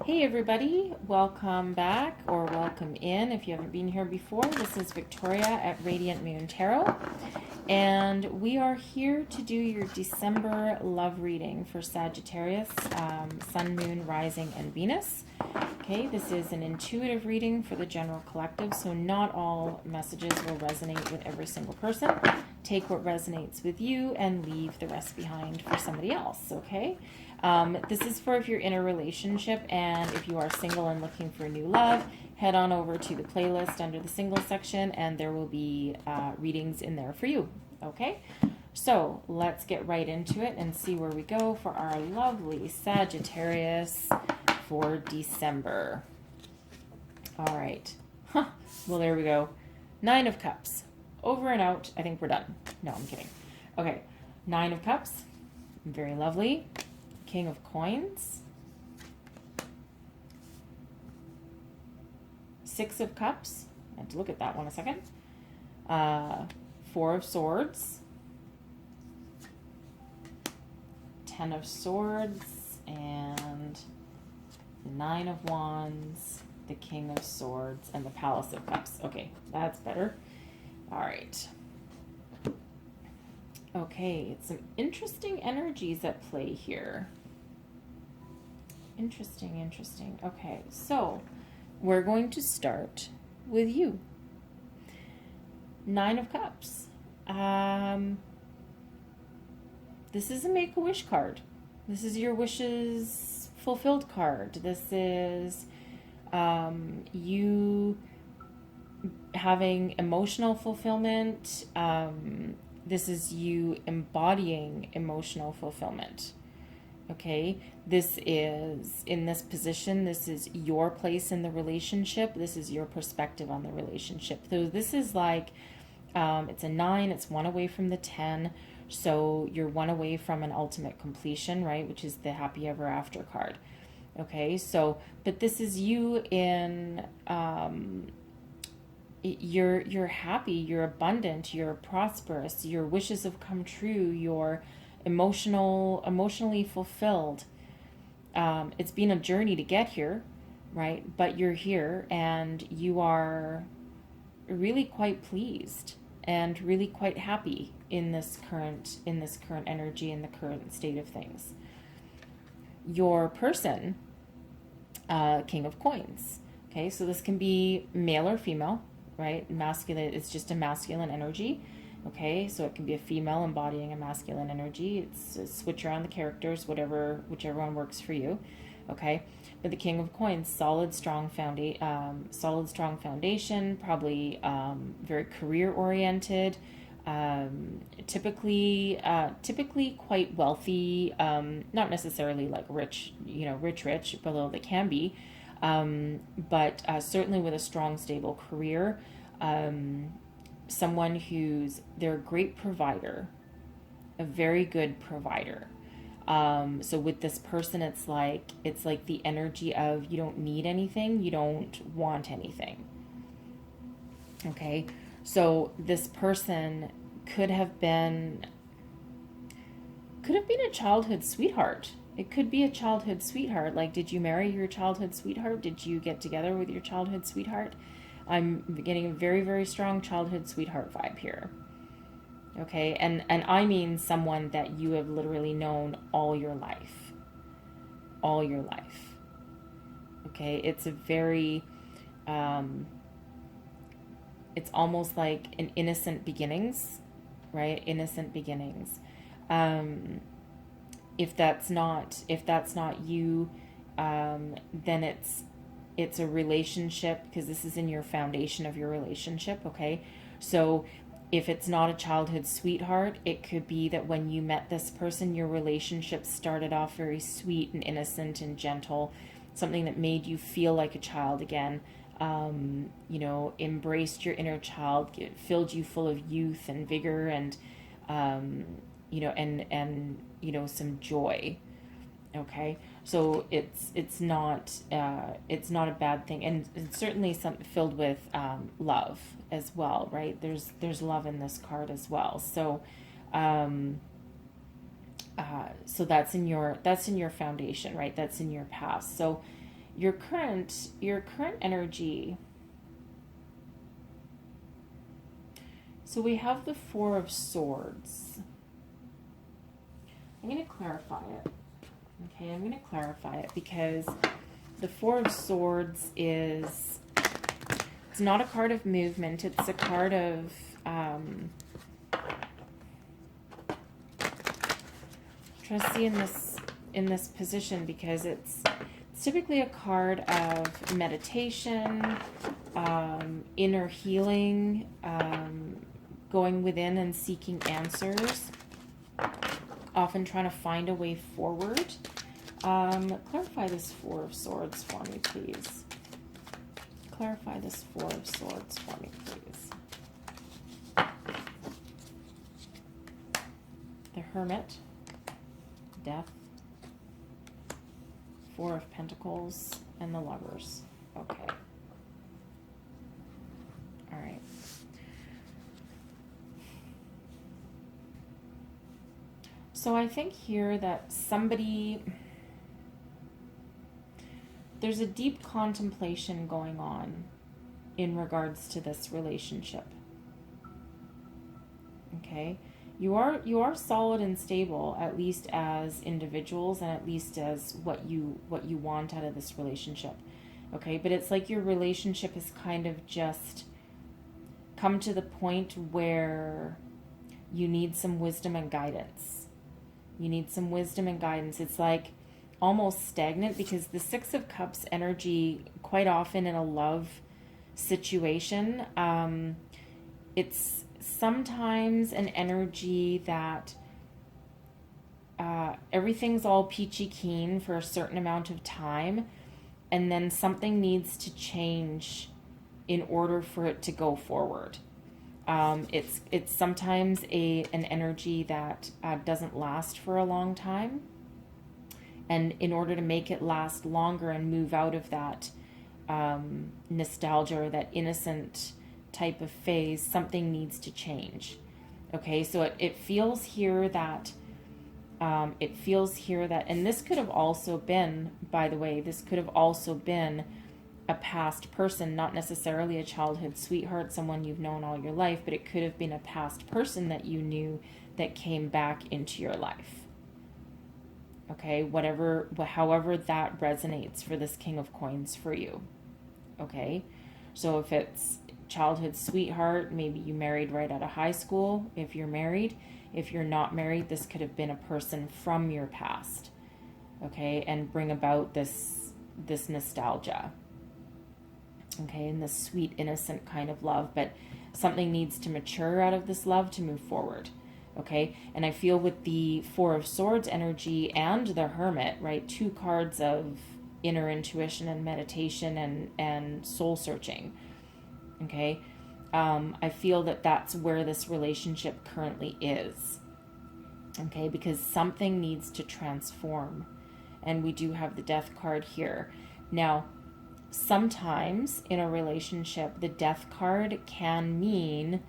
Hey everybody, welcome back or welcome in if you haven't been here before. This is Victoria at Radiant Moon Tarot, and we are here to do your December love reading for Sagittarius, Sun, Moon, Rising, and Venus. Okay, this is an intuitive reading for the general collective, so not all messages will resonate with every single person. Take what resonates with you and leave the rest behind for somebody else, okay? This is for if you're in a relationship, and if you are single and looking for new love, head on over to the playlist under the single section, and there will be readings in there for you, okay? So let's get right into it and see where we go for our lovely Sagittarius for December. All right. Well, there we go. 9 of Cups. Over and out. I think we're done. No, I'm kidding. Okay. 9 of Cups. Very lovely. King of Coins. 6 of Cups. I have to look at that one a second. 4 of Swords. 10 of Swords. And 9 of Wands. The King of Swords. And the Palace of Cups. Okay, that's better. All right. Okay, it's some interesting energies at play here. Interesting. Okay, so we're going to start with you. 9 of Cups. This is a Make-A-Wish card. This is your wishes fulfilled card. This is you having emotional fulfillment. This is you embodying emotional fulfillment. Okay, this is, in this position, this is your place in the relationship. This is your perspective on the relationship. So this is like, it's a 9, it's 1 away from the 10. So you're 1 away from an ultimate completion, right? Which is the happy ever after card. Okay, so, but this is you in, you're happy, you're abundant, you're prosperous, your wishes have come true, you're emotionally fulfilled. It's been a journey to get here, right? But you're here and you are really quite pleased and really quite happy in this current energy, in the current state of things. Your person, King of Coins. Okay, so this can be male or female, right? Masculine, it's just a masculine energy. Okay, so it can be a female embodying a masculine energy. It's switch around the characters, whichever one works for you. Okay, but the King of Coins, solid, strong foundation, probably very career oriented. Typically quite wealthy. Not necessarily like rich, rich, although they can be. But certainly with a strong, stable career. Someone they're a great provider, a very good provider. So with this person, it's like the energy of you don't need anything, you don't want anything. Okay, so this person could have been a childhood sweetheart. It could be a childhood sweetheart. Like, did you marry your childhood sweetheart? Did you get together with your childhood sweetheart? I'm getting a very, very strong childhood sweetheart vibe here. Okay, and I mean someone that you have literally known all your life. All your life. Okay, it's a very, it's almost like an innocent beginnings, right? Innocent beginnings. If that's not you, then it's a relationship, because this is in your foundation of your relationship. Okay, so if it's not a childhood sweetheart, it could be that when you met this person, your relationship started off very sweet and innocent and gentle, something that made you feel like a child again. Embraced your inner child, filled you full of youth and vigor and some joy. Okay, so it's not a bad thing, and it's certainly something filled with love as well, right? There's love in this card as well. So so that's in your foundation, right? That's in your past. So your current energy. So we have the Four of Swords. I'm going to clarify it. Okay, I'm going to clarify it because the Four of Swords is, it's not a card of movement. It's a card of, try to see in this position, because it's typically a card of meditation, inner healing, going within and seeking answers, often trying to find a way forward. Clarify this Four of Swords for me, please. Clarify this Four of Swords for me, please. The Hermit, Death, Four of Pentacles, and the Lovers. Okay. All right. So I think here that there's a deep contemplation going on in regards to this relationship. Okay? You are solid and stable, at least as individuals, and at least as what you want out of this relationship. Okay? But it's like your relationship has kind of just come to the point where you need some wisdom and guidance. You need some wisdom and guidance. It's like almost stagnant, because the Six of Cups energy, quite often in a love situation, it's sometimes an energy that everything's all peachy keen for a certain amount of time, and then something needs to change in order for it to go forward. It's sometimes an energy that doesn't last for a long time. And in order to make it last longer and move out of that nostalgia or that innocent type of phase, something needs to change. Okay, so it feels here that, and this could have also been, by the way, this could have also been a past person, not necessarily a childhood sweetheart, someone you've known all your life, but it could have been a past person that you knew that came back into your life. Okay, however that resonates for this King of Coins for you. Okay, so if it's childhood sweetheart, maybe you married right out of high school, if you're married. If you're not married, this could have been a person from your past. Okay, and bring about this nostalgia. Okay, and this sweet, innocent kind of love, but something needs to mature out of this love to move forward. Okay, and I feel with the Four of Swords energy and the Hermit, right, two cards of inner intuition and meditation and soul searching. Okay, I feel that that's where this relationship currently is. Okay, because something needs to transform, and we do have the Death card here. Now, sometimes in a relationship, the Death card can mean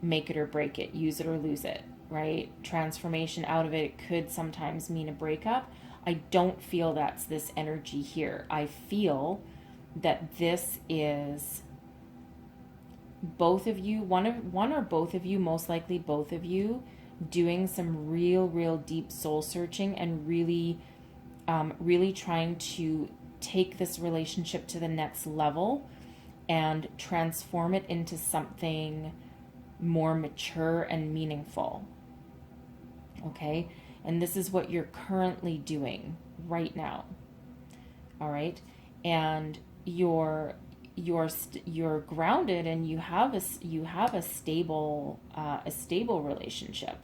make it or break it, use it or lose it, right? Transformation out of it could sometimes mean a breakup. I don't feel that's this energy here. I feel that this is both of you, one or both of you, most likely both of you, doing some real deep soul searching and really trying to take this relationship to the next level and transform it into something more mature and meaningful. Okay, and this is what you're currently doing right now. All right, and you're grounded, and you have a stable relationship,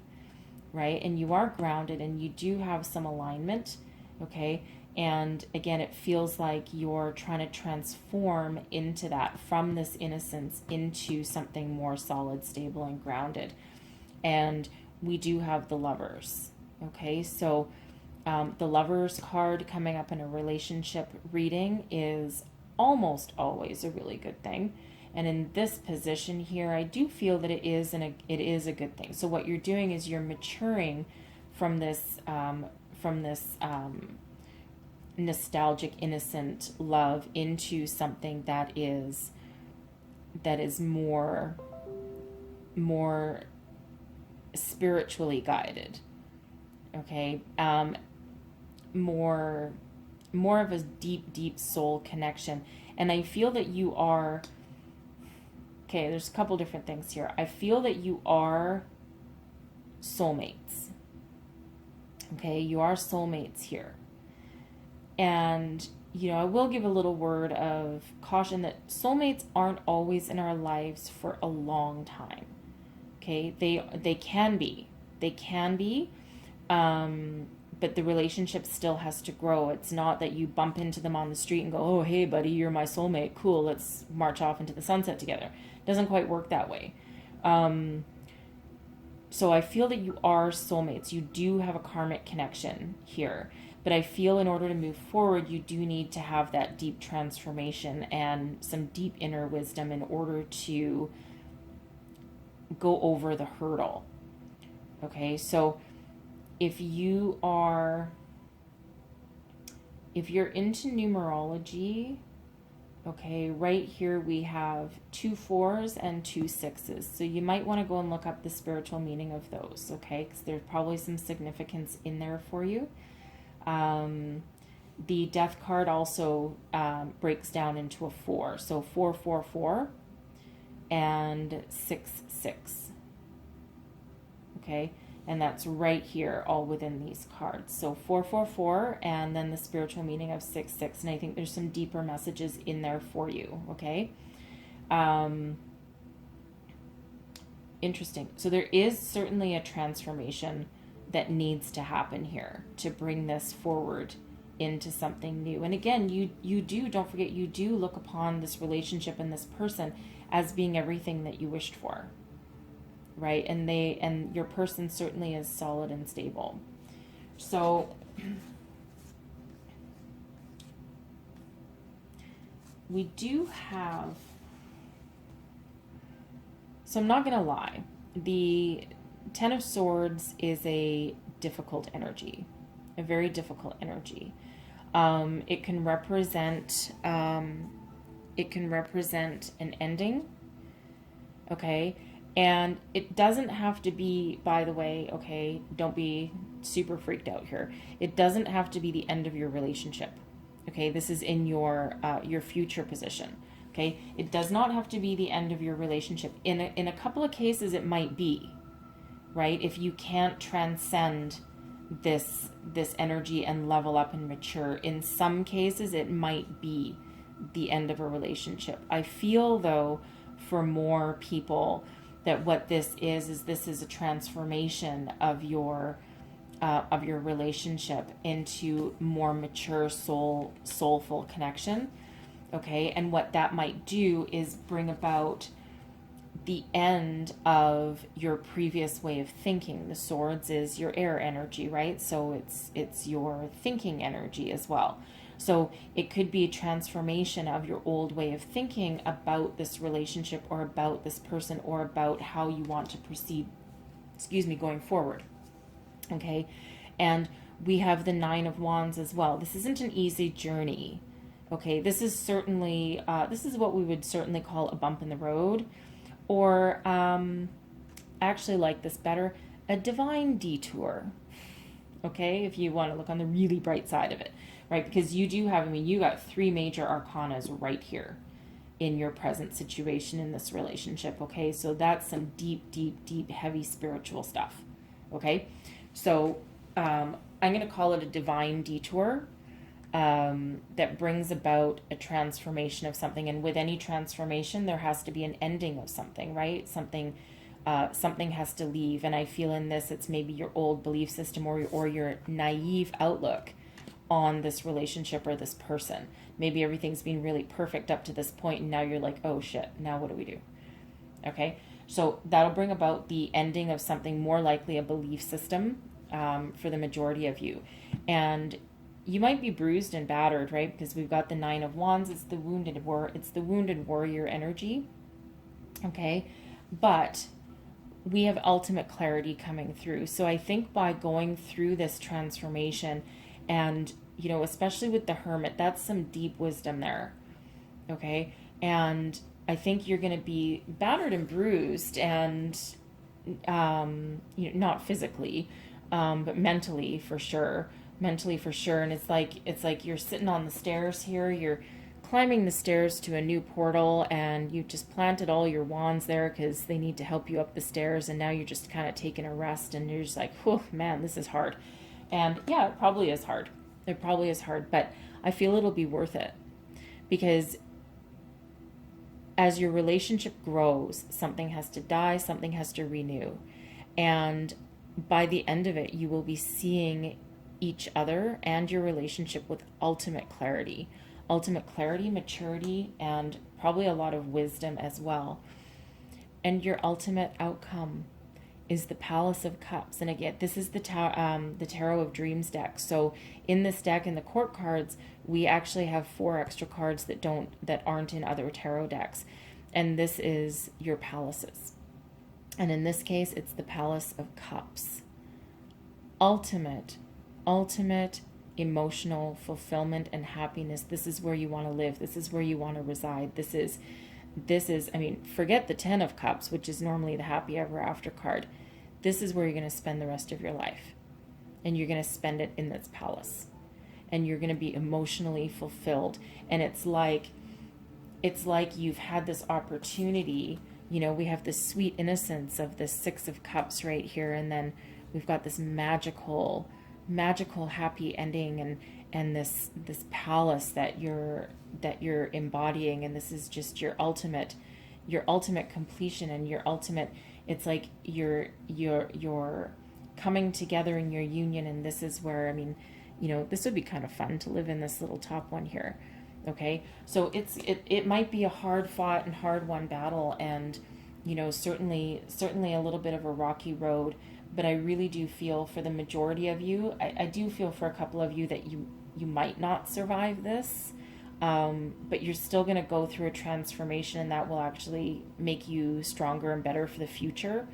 right? And you are grounded, and you do have some alignment. Okay, and again, it feels like you're trying to transform into that, from this innocence into something more solid, stable, and grounded. And we do have the Lovers. Okay, so the Lovers card coming up in a relationship reading is almost always a really good thing. And in this position here, I do feel that it is a good thing. So what you're doing is you're maturing from this nostalgic, innocent love into something that is more spiritually guided. Okay. More of a deep soul connection. And I feel that you are, okay, there's a couple different things here. I feel that you are soulmates. Okay, you are soulmates here. And, I will give a little word of caution that soulmates aren't always in our lives for a long time. Okay, they can be. They can be. But the relationship still has to grow. It's not that you bump into them on the street and go, oh, hey, buddy, you're my soulmate. Cool, let's march off into the sunset together. It doesn't quite work that way. So I feel that you are soulmates. You do have a karmic connection here. But I feel in order to move forward, you do need to have that deep transformation and some deep inner wisdom in order to go over the hurdle. Okay, so if you're into numerology, okay, right here we have 2 4s and 2 6s. So you might want to go and look up the spiritual meaning of those, okay, because there's probably some significance in there for you. The death card also breaks down into a 4. So 4 4 4 and 6 6. Okay. And that's right here, all within these cards. So 4 4 4, and then the spiritual meaning of 6 6. And I think there's some deeper messages in there for you, okay? Interesting. So there is certainly a transformation that needs to happen here to bring this forward into something new. And again, don't forget, you do look upon this relationship and this person as being everything that you wished for. Right? And your person certainly is solid and stable. So we do have, so I'm not going to lie, the 10 of Swords is a difficult energy, a very difficult energy. It can represent an ending. Okay. And it doesn't have to be, by the way, okay, don't be super freaked out here. It doesn't have to be the end of your relationship. Okay, this is in your future position. Okay, it does not have to be the end of your relationship. In a couple of cases, it might be, right? If you can't transcend this energy and level up and mature. In some cases, it might be the end of a relationship. I feel, though, for more people, that what this is a transformation of your relationship into more mature soulful connection. Okay, and what that might do is bring about the end of your previous way of thinking. The Swords is your air energy, right? So it's your thinking energy as well. So it could be a transformation of your old way of thinking about this relationship or about this person or about how you want to proceed, going forward. Okay. And we have the 9 of Wands as well. This isn't an easy journey. Okay. This is certainly, this is what we would certainly call a bump in the road, or I actually like this better, a divine detour. Okay. If you want to look on the really bright side of it. Right, because you do have, you got 3 major arcanas right here in your present situation in this relationship, okay? So that's some deep, heavy spiritual stuff, okay? So I'm going to call it a divine detour that brings about a transformation of something. And with any transformation, there has to be an ending of something, right? Something has to leave. And I feel in this, it's maybe your old belief system or your naive outlook on this relationship or this person. Maybe everything's been really perfect up to this point, and now you're like, oh shit, now what do we do? Okay, so that'll bring about the ending of something, more likely a belief system for the majority of you. And you might be bruised and battered, right? Because we've got the 9 of Wands, it's the wounded warrior energy. Okay, but we have ultimate clarity coming through. So I think by going through this transformation and especially with the Hermit, that's some deep wisdom there. Okay. And I think you're going to be battered and bruised, and, not physically, but mentally for sure. Mentally for sure. And it's like you're sitting on the stairs here. You're climbing the stairs to a new portal, and you just planted all your wands there because they need to help you up the stairs. And now you're just kind of taking a rest, and you're just like, oh man, this is hard. And yeah, it probably is hard. It probably is hard, but I feel it'll be worth it, because as your relationship grows, something has to die, something has to renew. And by the end of it, you will be seeing each other and your relationship with ultimate clarity, maturity, and probably a lot of wisdom as well. And your ultimate outcome is the Palace of Cups. And again, this is the Tarot of Dreams deck. So in this deck, in the court cards, we actually have 4 extra cards that aren't in other tarot decks. And this is your palaces. And in this case, it's the Palace of Cups. Ultimate emotional fulfillment and happiness. This is where you want to live. This is where you want to reside. This is, forget the 10 of Cups, which is normally the happy ever after card. This is where you're going to spend the rest of your life. And you're going to spend it in this palace. And you're going to be emotionally fulfilled. And it's like you've had this opportunity. We have this sweet innocence of this 6 of Cups right here. And then we've got this magical happy ending, and this palace that you're embodying. And this is just your ultimate completion, and your ultimate, it's like you're coming together in your union. And this is where, this would be kind of fun to live in this little top one here. Okay, so it might be a hard fought and hard won battle, and certainly a little bit of a rocky road. But I really do feel for the majority of you, I do feel for a couple of you that you might not survive this, but you're still going to go through a transformation, and that will actually make you stronger and better for the future.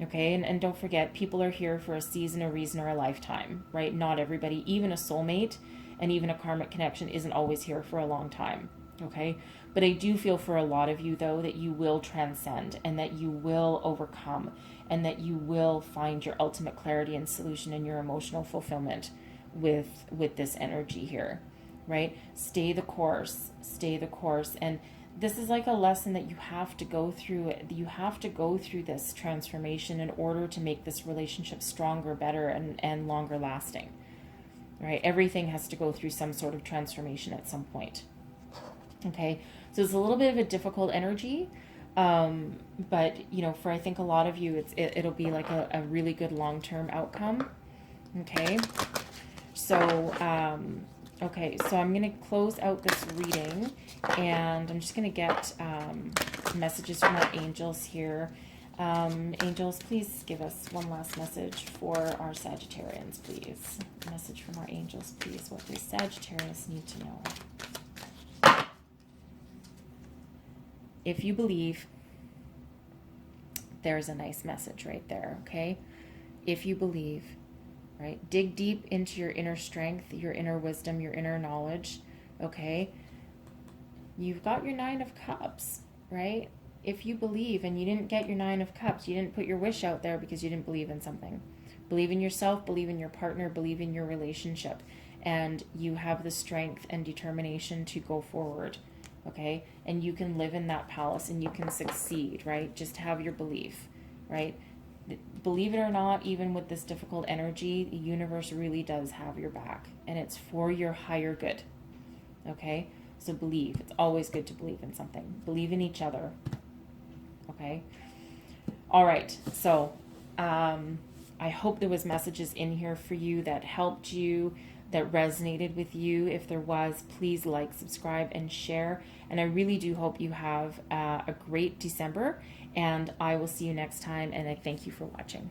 Okay, and don't forget, people are here for a season, a reason, or a lifetime, right? Not everybody, even a soulmate and even a karmic connection, isn't always here for a long time. Okay, but I do feel for a lot of you, though, that you will transcend, and that you will overcome, and that you will find your ultimate clarity and solution and your emotional fulfillment with this energy here, right? Stay the course. And this is like a lesson that you have to go through. You have to go through this transformation in order to make this relationship stronger, better, and longer lasting, right? Everything has to go through some sort of transformation at some point. Okay, so it's a little bit of a difficult energy, but for I think a lot of you, it'll be like a really good long-term outcome. Okay, so so I'm gonna close out this reading, and I'm just gonna get messages from our angels here. Angels, please give us one last message for our Sagittarians, please. Message from our angels, please. What does Sagittarius need to know? If you believe, there's a nice message right there, okay? If you believe, right? Dig deep into your inner strength, your inner wisdom, your inner knowledge, okay? You've got your 9 of Cups, right? If you believe and you didn't get your 9 of Cups, you didn't put your wish out there because you didn't believe in something. Believe in yourself, believe in your partner, believe in your relationship, and you have the strength and determination to go forward. Okay, and you can live in that palace, and you can succeed, right? Just have your belief, right? Believe it or not, even with this difficult energy, the universe really does have your back, and it's for your higher good. Okay, so believe. It's always good to believe in something. Believe in each other. Okay. All right. So I hope there was messages in here for you that helped you, that resonated with you. If there was, please like, subscribe, and share. And I really do hope you have a great December, and I will see you next time, and I thank you for watching.